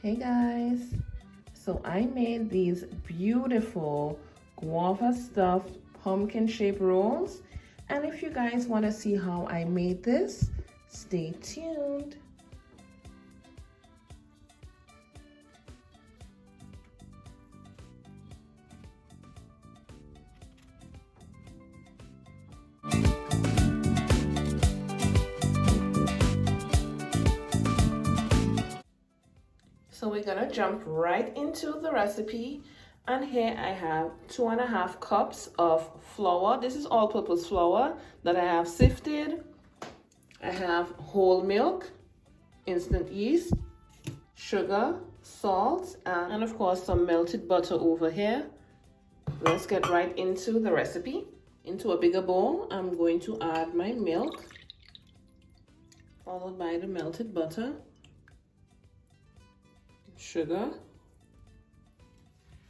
Hey guys, so I made these beautiful guava stuffed pumpkin shaped rolls, and if you guys want to see how I made this, stay tuned. So we're gonna jump right into the recipe, and here I have 2.5 cups of flour. This is all-purpose flour that I have sifted. I have whole milk, instant yeast, sugar, salt, and of course some melted butter over here. Let's get right into the recipe. Into a bigger bowl, I'm going to add my milk, followed by the melted butter, sugar,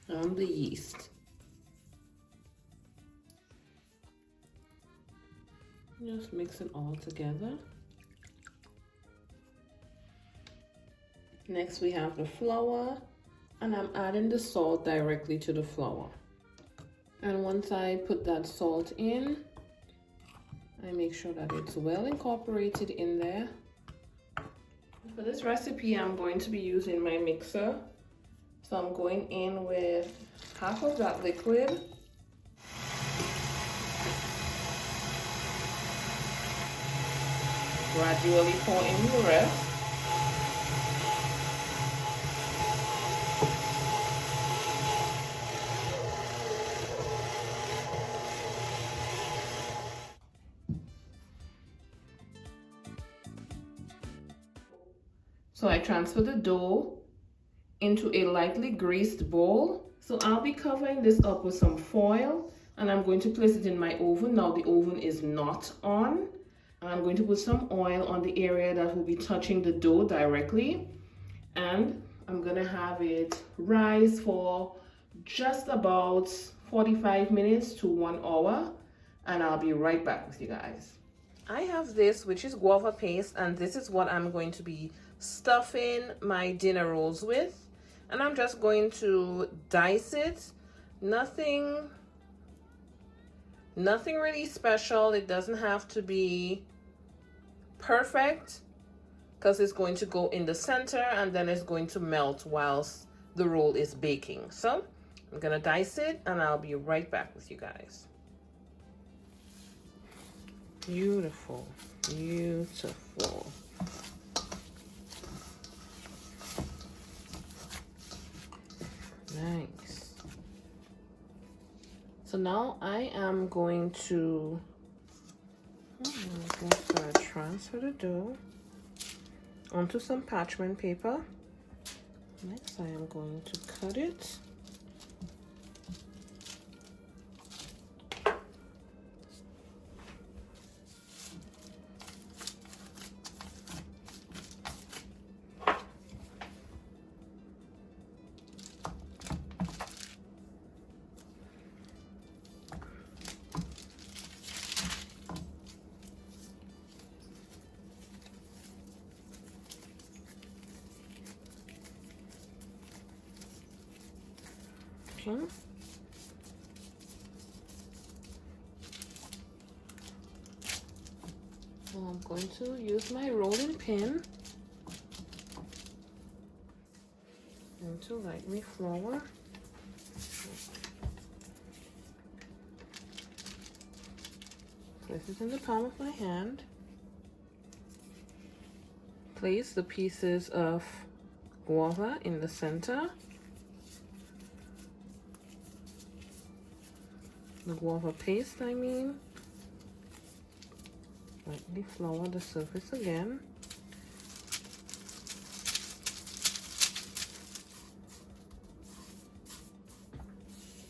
and the yeast. Just mix it all together. Next we have the flour, and I'm adding the salt directly to the flour. And once I put that salt in, I make sure that it's well incorporated in there. For this recipe, I'm going to be using my mixer. So I'm going in with half of that liquid. Gradually pour in the rest. So I transfer the dough into a lightly greased bowl. So I'll be covering this up with some foil, and I'm going to place it in my oven. Now the oven is not on. I'm going to put some oil on the area that will be touching the dough directly, and I'm gonna have it rise for just about 45 minutes to 1 hour, and I'll be right back with you guys. I have this, which is guava paste, and this is what I'm going to be stuffing my dinner rolls with, and I'm just going to dice it. Nothing really special. It doesn't have to be perfect because it's going to go in the center and then it's going to melt whilst the roll is baking. So I'm gonna dice it and I'll be right back with you guys. Beautiful, beautiful. Nice. So now I am going to transfer the dough onto some parchment paper. Next, I am going to cut it. Okay. So I'm going to use my rolling pin and to light my flour. Place it in the palm of my hand. Place the pieces of guava in the center. The guava paste, I mean. Lightly flour the surface again.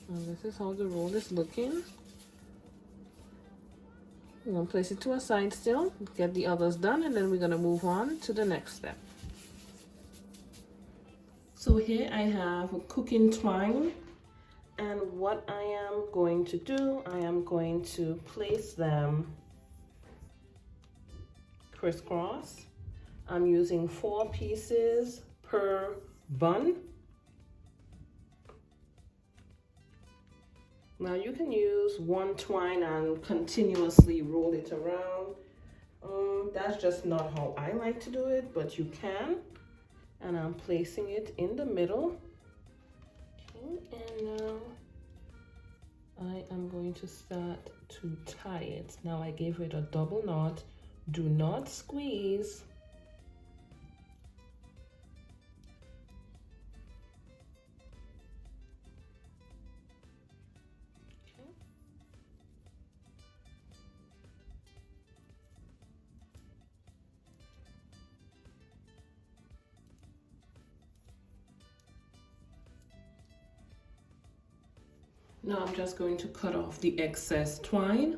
And this is how the roll is looking. We're going to place it to a side still, get the others done, and then we're going to move on to the next step. So here I have a cooking twine. And what I am going to do, I am going to place them crisscross. I'm using 4 pieces per bun. Now you can use one twine and continuously roll it around. That's just not how I like to do it, but you can. And I'm placing it in the middle. Okay, and now I am going to start to tie it. Now I gave it a double knot. Do not squeeze. Now I'm just going to cut off the excess twine.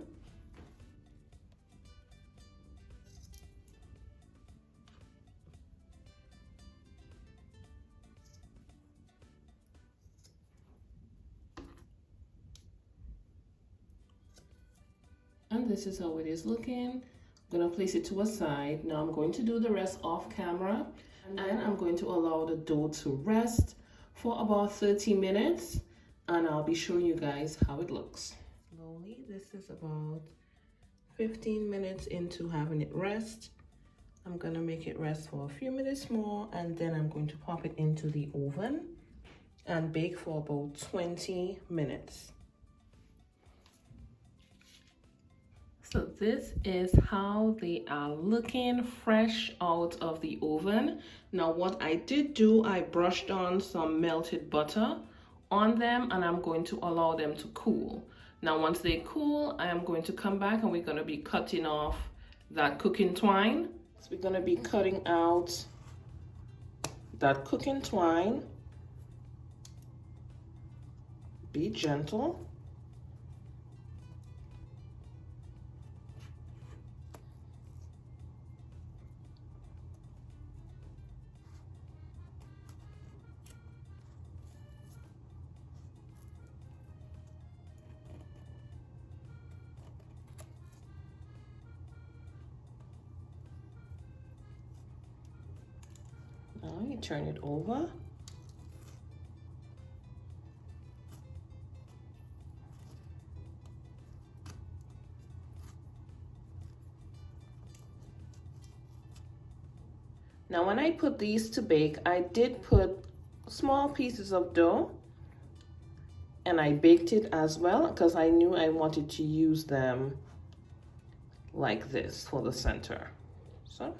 And this is how it is looking. I'm going to place it to a side. Now I'm going to do the rest off camera, and I'm going to allow the dough to rest for about 30 minutes. And I'll be showing you guys how it looks. Slowly, this is about 15 minutes into having it rest. I'm gonna make it rest for a few minutes more, and then I'm going to pop it into the oven and bake for about 20 minutes. So this is how they are looking fresh out of the oven. Now what I did do, I brushed on some melted butter on them, and I'm going to allow them to cool. Now once they cool, I am going to come back and we're going to be cutting off that cooking twine. So we're going to be cutting out that cooking twine. Be gentle. Now you turn it over. Now when I put these to bake, I did put small pieces of dough and I baked it as well because I knew I wanted to use them like this for the center. So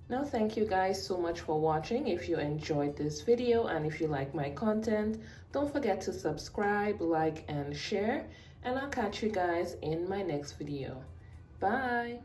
now thank you guys so much for watching. If you enjoyed this video and if you like my content, don't forget to subscribe, like, and share, and I'll catch you guys in my next video. Bye.